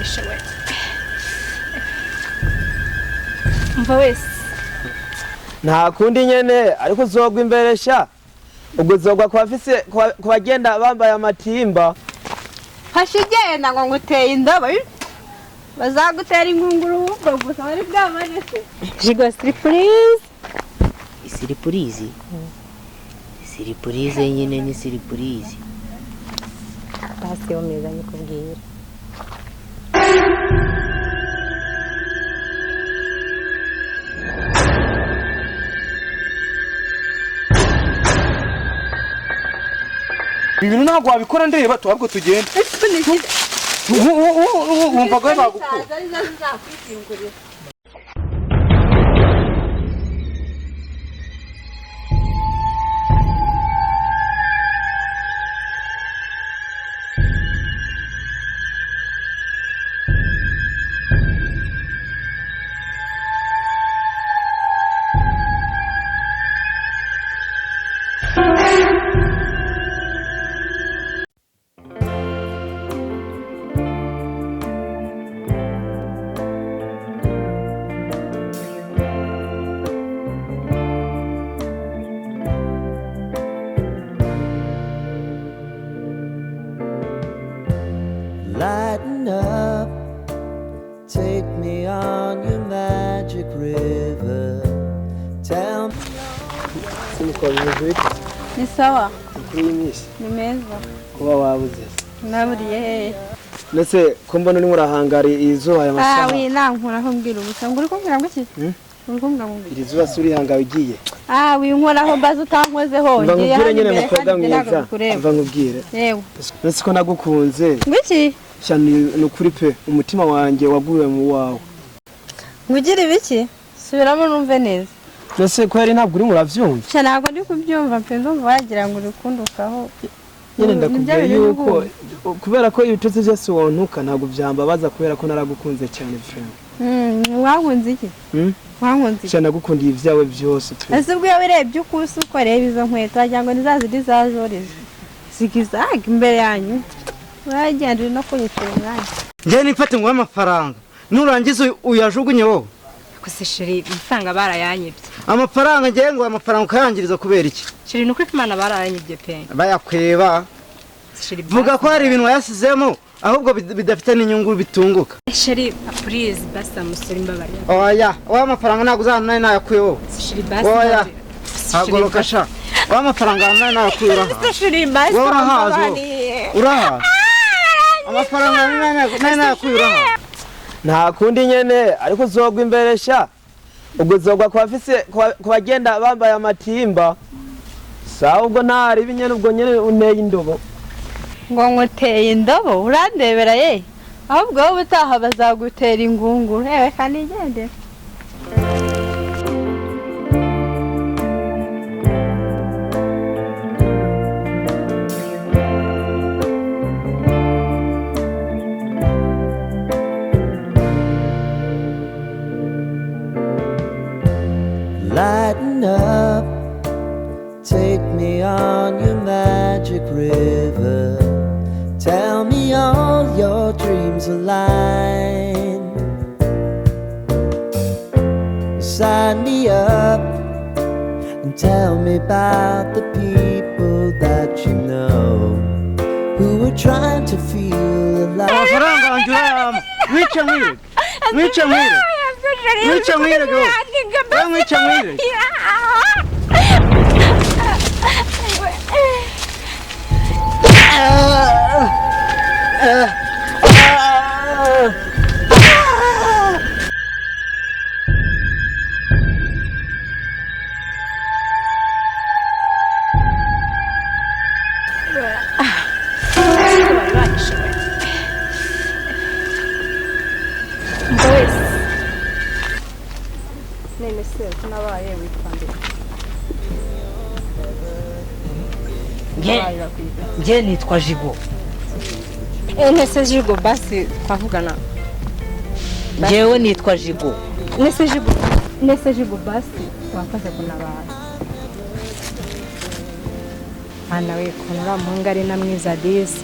banishe we mva wese nta kundi nyene ariko uzogwa imbere sha ubwo uzogwa ku bagenda bambaye amatimba hashigenda ngo nguteye indobo bazagutera ingunguru ubwo gusa bari bwamanese jigo surprise surprise nyine ni surprise basi omeza nikubwira ibintu ntabwo wabikora ndeba ahubwo tugenda wumva ko bagukura Lighten up, take me on your magic river. Tell me. ni sawa Kuyimisi ni meza kuba wabuze naburiye nese ko mbona uri murahangari izuba ya masaha wi nankuraho mbwira ubusa nguri kumbwira ngo iki uri kumbwira ngo iri zuba suri hangawe ugiye wi nkoraho bazo utankozeho ngiye hano nyene mukobwa mwiza mva nkubwire yewe nese ko nagukunze ngiki cyane nukuri pe umutima wanje waguye mu wawe ngugira ibiki subiramo numve neza nese ko yari ntabwo uri muravyumva cyane ntabwo ndi kubyumva pe ndumva wagira ngo urikundukaho nyene ndakubwiye yuko kubera ko ibitutsi byose wontuka ntabwo byambabaza kubera ko naragukunze cyane friend wankunze iki wankunze cyane nagukundiye ibyawe byose pe ese ubwo yabirebye uko usa uko reba izo nkweto wagira ngo nizazidi zajorije zigizaga imbere yanyu uragenda uri no kunyitira umwanya njye nifate ngo amafaranga nurangiza uyajugunye wowe kose sheri amafaranga barayanyibye amafaranga njye ngo amafaranga ukayangiriza kubera iki sheri nuko Imana barayanyibye pe bayakweba vuga ko hari ibintu wayasizemo ahubwo bidafite n'inyungu bitunguka sheri please basa musore imbabarira oya amafaranga ntabwo uzana nayakuye wowe sheri basa oya hagoroka sha amafaranga nayakuye sheri basa uraha amafaranga nayakuye uraha nta kundi nyene ariko uzogwa imbere sha ubwo uzogwa ku bagenda bambaye amatimba sawa ubwo ntari binyene ubwo nyene uneye indobo ngo nguteye indobo urandebera ye ahubwo wowe utaha bazagutera ingunguru yewe kandi igende Lighten up, take me on your magic river. Tell me all your dreams align. Sign me up and tell me about the people that you know who are trying to feel alive. amafaranga anjurama mwica mwire mwica mwire mwica mwire go mwica mwire njye nitwa Jigo nese Jigo basi twavugana njyewe nitwa Jigo nese Jigo basi wakaze kunabara ana we kunura muhungu ari na mwiza disi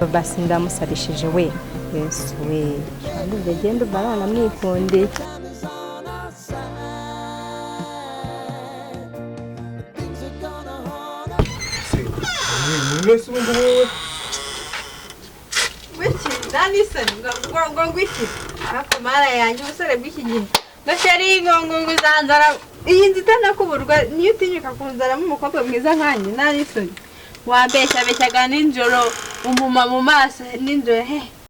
basi ndamusarishije we Yesu we kandi ndagenda barana mwikunde Mwese mwe wiki ndani sani ngo wiki hapo mara yanjye usore bw'iki gihe bashari ngo zanzara iyi nzitana kuburwa niyo utinyuka kunzara mu mukobwa mwiza nkanye nani soni wabeshaga ninjoro umuma mu maso ninjoro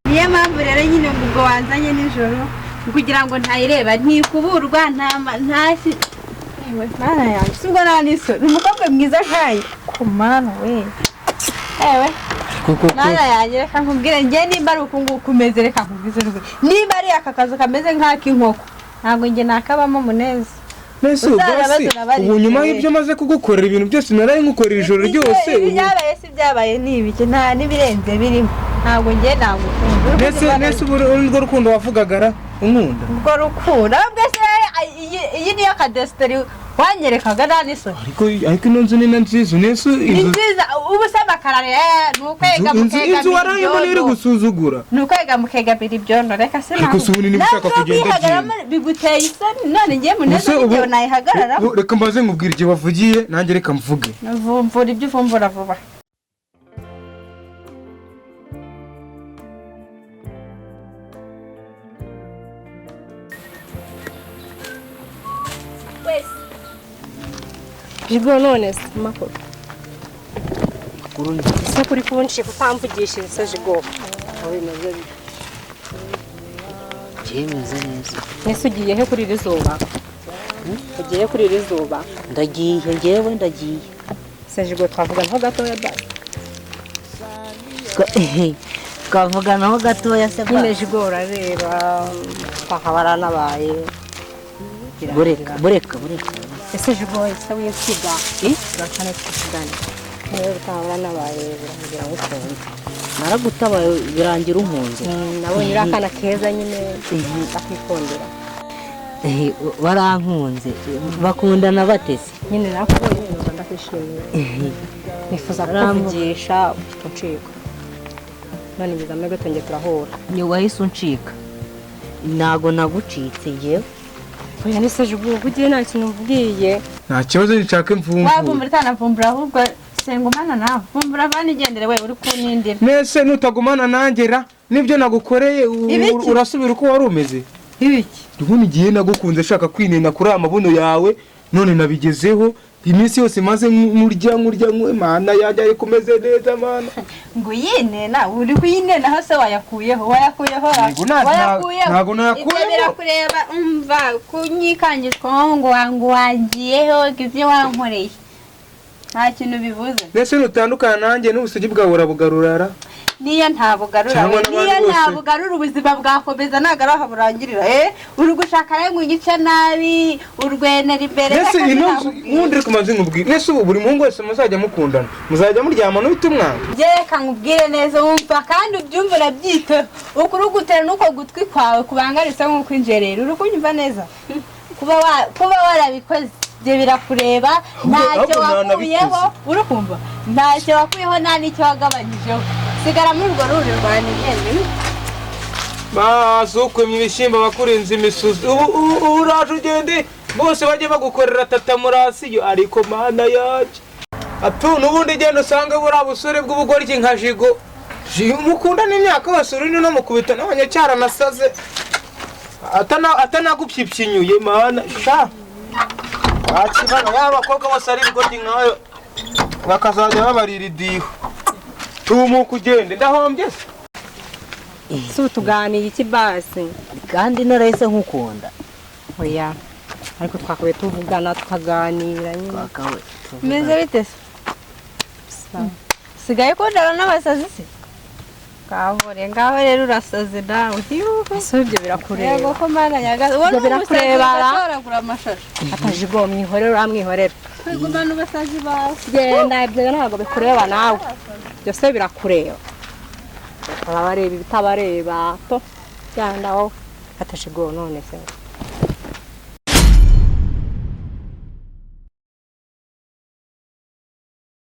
niyo mpamvu rero nyine ngo wanzanye ninjoro kugira ngo ntayireba ntikuburwa ntasi ewe mara yanjye sibwo nani soni umukobwa mwiza nkanye kumana we ewe mara yanjye reka nkubwire njye nimba ari ukunguku umeze reka nkubwize rwe niba ari aka kazu kameze nk'ak'inkoko ntabwo njye nakabamo muneza Nese ubasi ubu nyuma y'ibyo maze kugukorera ibintu byose naraye ngukorera ijoro ryose byabaye nibike nta nibirenze birimo ntabwo njye nagukunda nese urwo rukundo wavugagara unkunda ubwo rukundo bwese iyi niyo kadesteri wanyerekaga nani so ariko ino nzu ni nziza nese nziza ubu se makarare nukwega mukega inzu warayemo iri gusuzugura nukwega mukega biri byondo reka se ariko se ubuni nibishaka kugenda biguteye isoni none ngiye muneza ibyo nayihagarara reka mbaze nkubwira igihe wavugiye nanjye reka mvuge mvumvura ibyo uvumvura vuba Jigo none makuru Makuru se kuri kunshi kutamvugishije se jigo abimeze byemeze neza nese ugiye he kuri rizuba ugiye kuri rizuba ndagiye ngewe ndagiye se jigo twavuga nko gatoya basi kavuga naho gatoya se nyine jigo urareba twahabara nabaye bureka ese jigo ese wikiga bakane kugana niyo twahabara nabaye birangira ngo twumve naragutabaye birangira umpunzi nabonye irakana keza nyine bakikondera barankunze bakundana batese nyine nakubonye numva ndakwishimiye nifuza kuvugisha ucika none bizamwe gatongeye turahura ni wahise uncika ntago nagucitse ngewe oya nise jigo ugiye nta kintu mvugiye nta kibazo nshaka imvumvu wavumbura itanavumbura ahubwo sengumana nawe vumbura banigendere we uri kunindira nese nutagumana nangera nibyo nagukoreye urasubira uko wari umeze ibiki ndubona igihe nagukunze shaka kwinena kuri amabuno yawe none nabigezeho iminsi yose maze nkurya mana yanjye ari kumeze neza mana ngo yinena uri kuyinena hose wayakuyeho ntago nayakuyeho birakureba umva kunyikangishwa ngo wangiyeho gize wankoreye nta kintu bivuze nese nutandukana nanjye n'ubusugi bwawe urabugarurara niyo ntabugarura ubuzima bwakomeza nagara haburangirira uri gushaka ngo igice nabi urwenera imbere nese ubundi kumaze nkubwira nese ubu buri muhungu wese muzajya mukundana muzajya muryama n'ufite umwana reka nkubwire neza wumva kandi ubyumva urabyiteho ukuri gutera nuko gutwi kwawe kubangaritse nk'uko injerera uri kunyumva neza kuba warabikoze bye birakureba ntacyo wakuyeho uri kumva ntacyo wakuyeho nta n'icyo wagabanyijeho sigara muri urwo ruri rwa nigende basukwemye ibishyimbo bakurinze imisuzi ubu uraje ugende bose bajye bagukorera tatamurasiyo ariko mana yacu n'ubundi genda usange buriya busore bw'ubugoryi nka jigo mukunda n'imyaka yose uri no mukubita n'abanyacyara nasaze atanagupyipyinyuye mana sha akibana y'abakobwa bose ari ibigoryi nkayo bakazajya babarira idiho tumuka ugende ndahombye si utuganiye iki basi kandi narahise nkukunda oya ariko twakabaye tuvugana tukaganira nyine meze bite se sigaye kundana n'abasazi se ngaho rero urasaze nawe ese ibyo birakureba yego ko mana nyagaze ubona birakureba aratoragura amashashi atajigo mwihorera uramwihorera kwigumana ubasazi bawe genda ibyo ntabwo bikureba nawe byose birakureba abareba ibitabareba to cyanda wowe atajigo none se